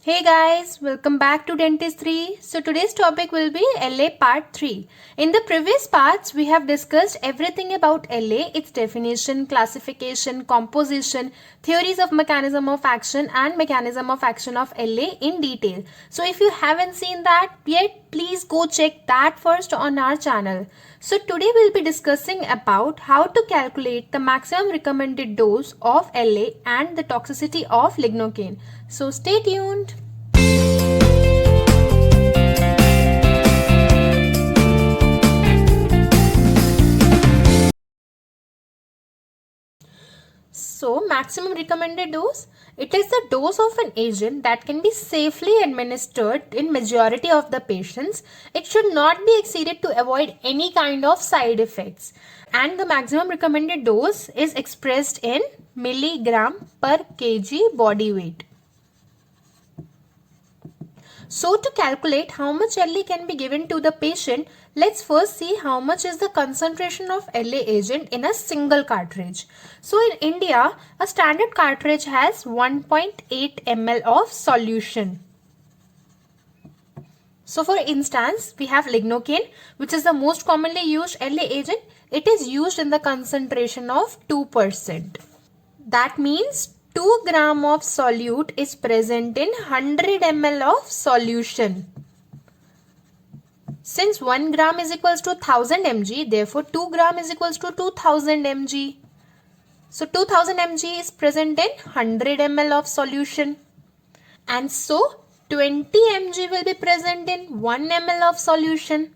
Hey guys, welcome back to Dentistry. So today's topic will be LA part 3. In the previous parts, we have discussed everything about LA, its definition, classification, composition, theories of mechanism of action and mechanism of action of LA in detail. So if you haven't seen that yet, please go check that first on our channel. So today we'll be discussing about how to calculate the maximum recommended dose of LA and the toxicity of lignocaine. So stay tuned. So maximum recommended dose, it is the dose of an agent that can be safely administered in majority of the patients. It should not be exceeded to avoid any kind of side effects. And the maximum recommended dose is expressed in milligram per kg body weight. So to calculate how much LA can be given to the patient, let's first see how much is the concentration of LA agent in a single cartridge. So in India, a standard cartridge has 1.8 ml of solution. So for instance, we have lignocaine, which is the most commonly used LA agent. It is used in the concentration of 2%. That means 2 gram of solute is present in 100 ml of solution. Since 1 gram is equals to 1000 mg, therefore 2 gram is equals to 2000 mg. So 2000 mg is present in 100 ml of solution. And so 20 mg will be present in 1 ml of solution.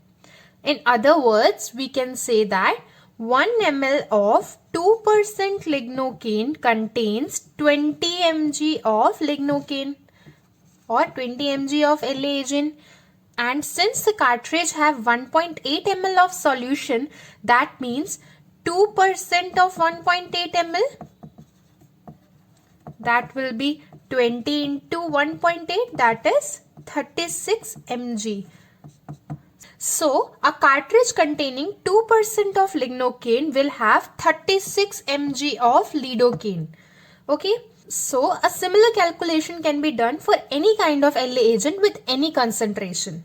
In other words, we can say that 1 ml of 2% lignocaine contains 20 mg of lignocaine or 20 mg of LA agent. And since the cartridge have 1.8 ml of solution, that means 2% of 1.8 ml, that will be 20 into 1.8, that is 36 mg. So, a cartridge containing 2% of lignocaine will have 36 mg of lidocaine. Okay, so a similar calculation can be done for any kind of LA agent with any concentration.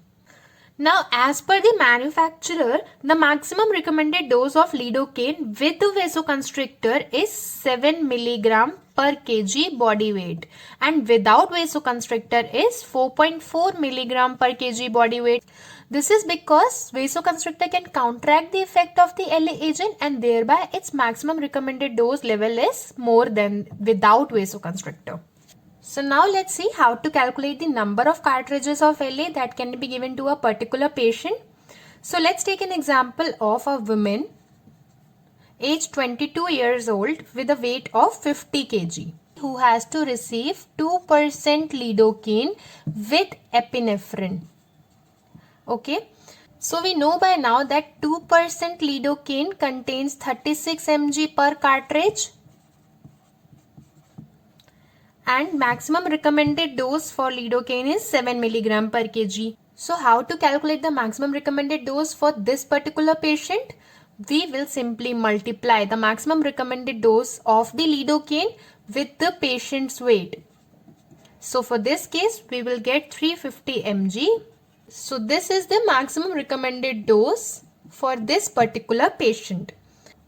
Now, as per the manufacturer, the maximum recommended dose of lidocaine with the vasoconstrictor is 7 mg per kg body weight, and without vasoconstrictor is 4.4 mg per kg body weight. This is because vasoconstrictor can counteract the effect of the LA agent, and thereby its maximum recommended dose level is more than without vasoconstrictor. So now let's see how to calculate the number of cartridges of LA that can be given to a particular patient. So let's take an example of a woman aged 22 years old with a weight of 50 kg who has to receive 2% lidocaine with epinephrine. Okay, so we know by now that 2% lidocaine contains 36 mg per cartridge, and maximum recommended dose for lidocaine is 7 mg per kg. So how to calculate the maximum recommended dose for this particular patient? We will simply multiply the maximum recommended dose of the lidocaine with the patient's weight. So for this case, we will get 350 mg. So this is the maximum recommended dose for this particular patient.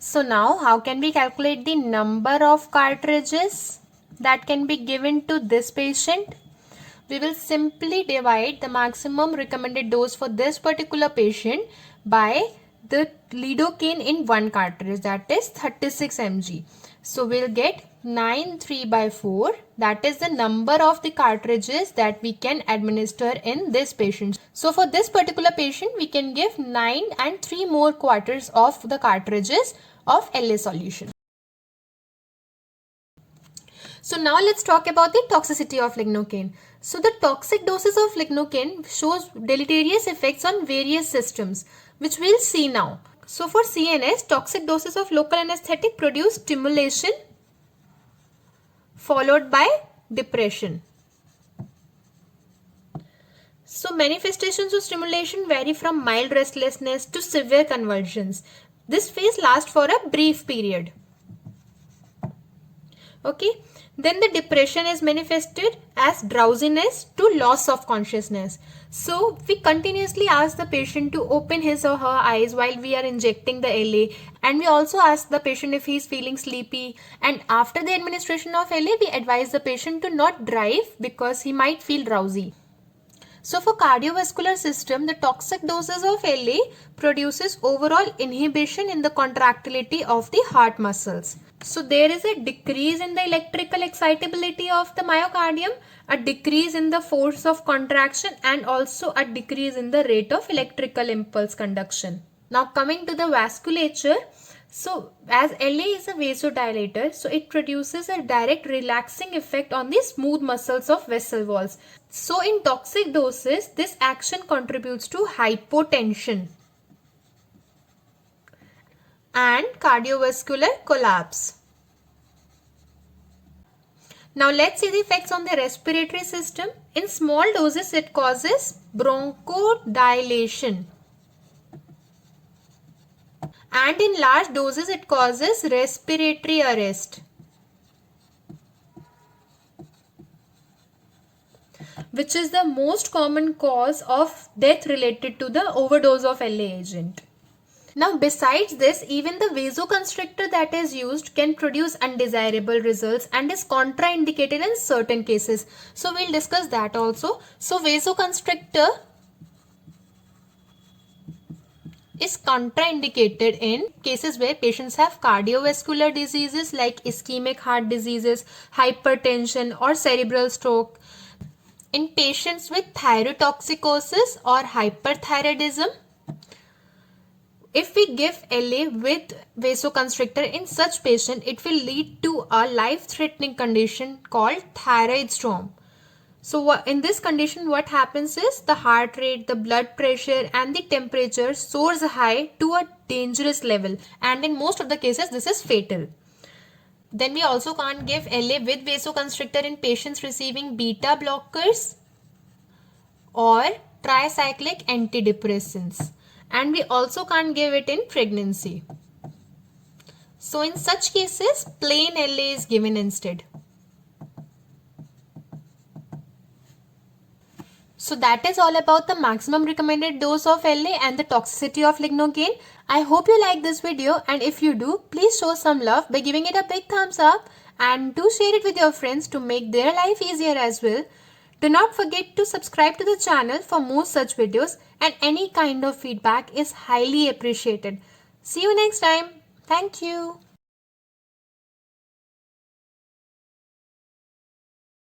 So now how can we calculate the number of cartridges that can be given to this patient? We will simply divide the maximum recommended dose for this particular patient by the lidocaine in one cartridge, that is 36 mg. So we'll get 9 3 by 4, that is the number of the cartridges that we can administer in this patient. So for this particular patient, we can give 9 and 3 more quarters of the cartridges of LA solution. So now let's talk about the toxicity of lignocaine. So the toxic doses of lignocaine shows deleterious effects on various systems, which we'll see now. So for CNS, toxic doses of local anesthetic produce stimulation followed by depression. So manifestations of stimulation vary from mild restlessness to severe convulsions. This phase lasts for a brief period. Okay, then the depression is manifested as drowsiness to loss of consciousness. So we continuously ask the patient to open his or her eyes while we are injecting the LA, and we also ask the patient if he is feeling sleepy, and after the administration of LA we advise the patient to not drive because he might feel drowsy. So for cardiovascular system, the toxic doses of LA produces overall inhibition in the contractility of the heart muscles. So there is a decrease in the electrical excitability of the myocardium, a decrease in the force of contraction, and also a decrease in the rate of electrical impulse conduction. Now coming to the vasculature, so as LA is a vasodilator, so it produces a direct relaxing effect on the smooth muscles of vessel walls. So in toxic doses, this action contributes to hypotension and cardiovascular collapse. Now let's see the effects on the respiratory system. In small doses, it causes bronchodilation. And in large doses, it causes respiratory arrest, which is the most common cause of death related to the overdose of LA agent. Now besides this, even the vasoconstrictor that is used can produce undesirable results and is contraindicated in certain cases. So we'll discuss that also. So vasoconstrictor is contraindicated in cases where patients have cardiovascular diseases like ischemic heart diseases, hypertension or cerebral stroke. In patients with thyrotoxicosis or hyperthyroidism, if we give LA with vasoconstrictor in such patient, it will lead to a life-threatening condition called thyroid storm. So in this condition, what happens is the heart rate, the blood pressure and the temperature soars high to a dangerous level, and in most of the cases this is fatal. Then we also can't give LA with vasoconstrictor in patients receiving beta blockers or tricyclic antidepressants. And we also can't give it in pregnancy. So in such cases, plain LA is given instead. So that is all about the maximum recommended dose of LA and the toxicity of lignocaine. I hope you like this video, and if you do, please show some love by giving it a big thumbs up and do share it with your friends to make their life easier as well. Do not forget to subscribe to the channel for more such videos, and any kind of feedback is highly appreciated. See you next time. Thank you.